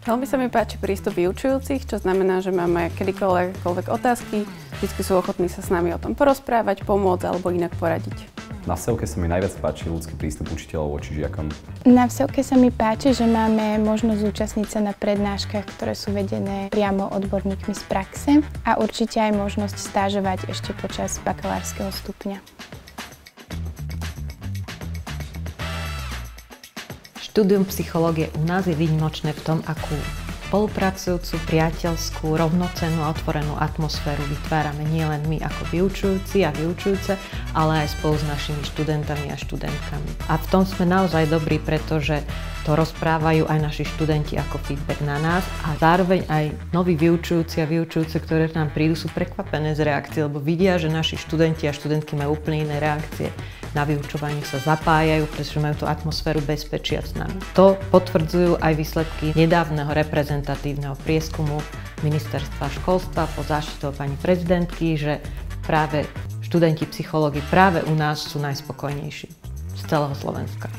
Veľmi sa mi páči prístup vyučujúcich, čo znamená, že máme kedykoľvek otázky, vždy sú ochotní sa s nami o tom porozprávať, pomôcť alebo inak poradiť. Na vsevke sa mi najviac páči ľudský prístup učiteľov voči žiakom. Na vsevke sa mi páči, že máme možnosť zúčastniť sa na prednáškach, ktoré sú vedené priamo odborníkmi z praxe a určite aj možnosť stážovať ešte počas bakalárskeho stupňa. Štúdium psychológie u nás je výnimočné v tom, akú spolupracujúcu, priateľskú, rovnocennú a otvorenú atmosféru vytvárame nielen my ako vyučujúci a vyučujúce, ale aj spolu s našimi študentami a študentkami. A v tom sme naozaj dobrí, pretože to rozprávajú aj naši študenti ako feedback na nás a zároveň aj noví vyučujúci a vyučujúce, ktoré nám prídu, sú prekvapené z reakcie, lebo vidia, že naši študenti a študentky majú úplne iné reakcie. Na vyučovanie sa zapájajú, pretože majú tú atmosféru bezpečia s nami. To potvrdzujú aj výsledky nedávneho reprezentatívneho prieskumu Ministerstva školstva pod záštitou pani prezidentky, že práve študenti psychológie práve u nás sú najspokojnejší z celého Slovenska.